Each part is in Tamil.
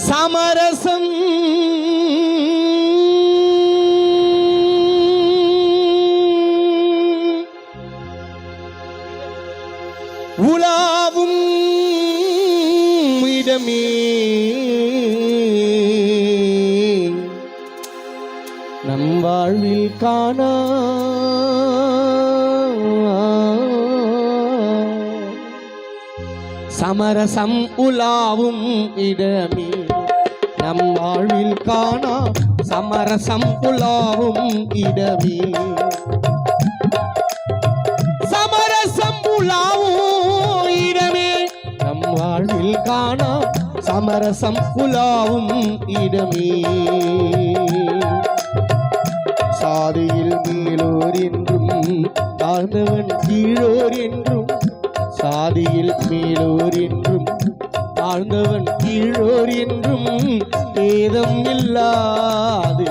சமரசம் உலாவும் இடமே நம் வாழ்வில் காணா சமரசம் உலாவும் இடமே நம் வாழ்வில் காணா சமரசம் உலாவும் இடமே சமரசம் உலாவும் இடமே நம் வாழ்வில் காணா சமரசம் உலாவும் இடமே சாதியில் மேலோர் என்றும் தாழ்ந்தவன் கீழோர் என்றும் சாதியில் மேலோர் என்றும் தாழ்ந்தவன் கீழோர் என்றும் பேதம் இல்லாது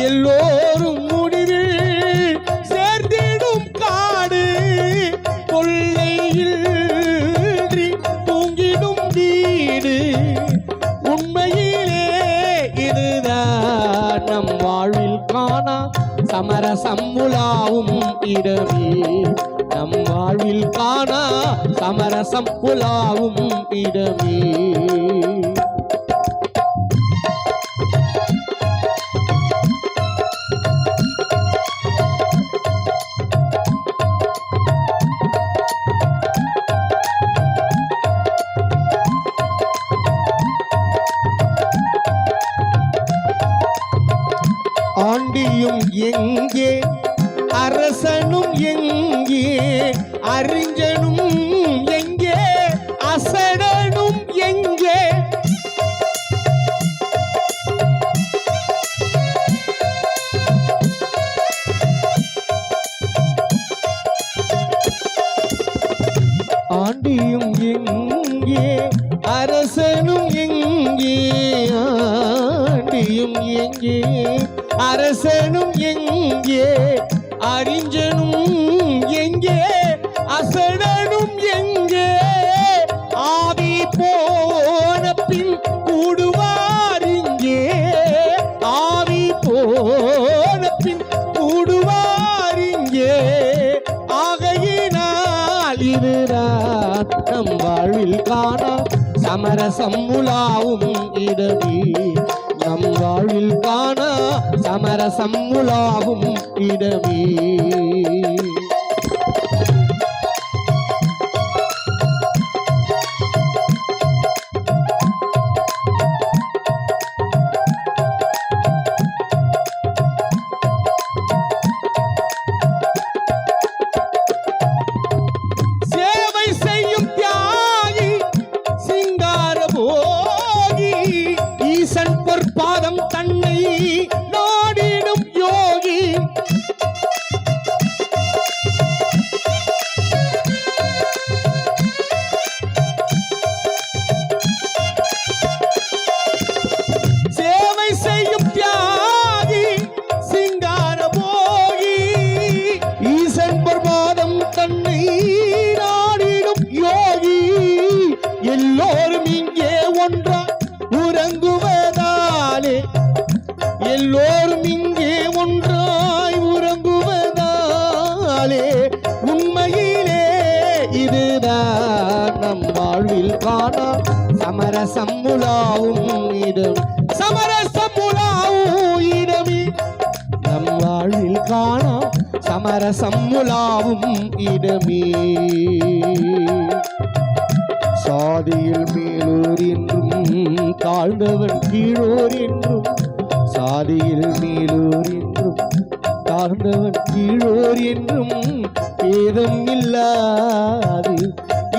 எல்லோரும் முடிவில் சேர்ந்திடும் காடு கொள்ளையில் தூங்கிடும் வீடு உண்மையிலே இதுதான் நம் வாழ்வில் காணா சமரசம் உலாவும் இடமே நம் வாழ்வில் காணா சமரசம் உலாவும் இடமே ஆண்டியும் எங்கே அரசனும் எங்கே அறிஞனும் எங்கே அசடனும் எங்கே ஆண்டியும் எங்கே அரசனும் எங்கே ஆண்டியும் எங்கே அரசனும் எங்கே அறிஞனும் எங்கே அசடனும் எங்கே ஆவி போன பின் கூடுவார் இங்கே ஆவி போன பின் கூடுவார் இங்கே ஆகையினால் இதுதான் நம் வாழ்வில் காணா சமரசம் உலாவும் இடமே நம் வாழ்வில் காணா சமரசம் உலாவும் இடமே சேவை செய்யும் தியாகி சிங்கார போகி ஈசன் பொற்பாதம் தன்னை நாடிடும் யோகி சேவை செய்யும் தியாகி சிங்கார போகி ஈசன் பொற்பாதம் தன்னை நாடிடும் யோகி எல்லோரும் இங்கே ஒன்றா உறங்குவதாலே எல்லோரும் இங்கே ஒன்றாய் உறங்குவதாலே உண்மையிலே இதுதான் நம் வாழ்வில் காணா சமரசம் உலாவும் இடம் சமரசம் உலாவும் இடமே நம் வாழ்வில் காணா சமரசம் உலாவும் இடமே சாதியில் மேலோர் என்றும் தாழ்ந்தவன் கீழோர் என்றும் சாதியில் மேலோர் என்றும் தாழ்ந்தவன் கீழோர் என்றும் பேதம் இல்லாது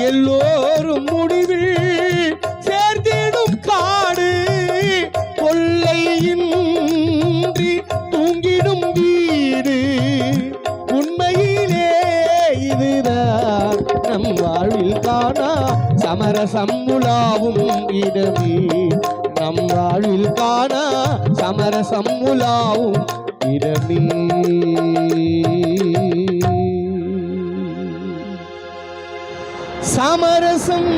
எல்லோரும் முடிவில் சேர்ந்திடும் காடு கொள்ளையின்றி தூங்கிடும் வீடு உண்மையிலே இதுதான் நம் வாழ்வில் காணா சமரசம் உலாவும் இடமே நம் வாழ்வில் காணா சமரசம் உலாவும் இடமே சமரசம்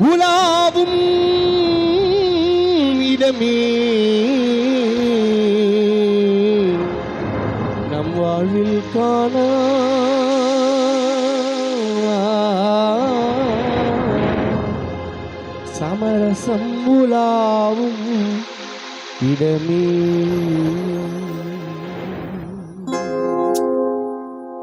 உலாவும் இடமே நம் வாழ்வில் காண சமரசம் உலாவும் இடமே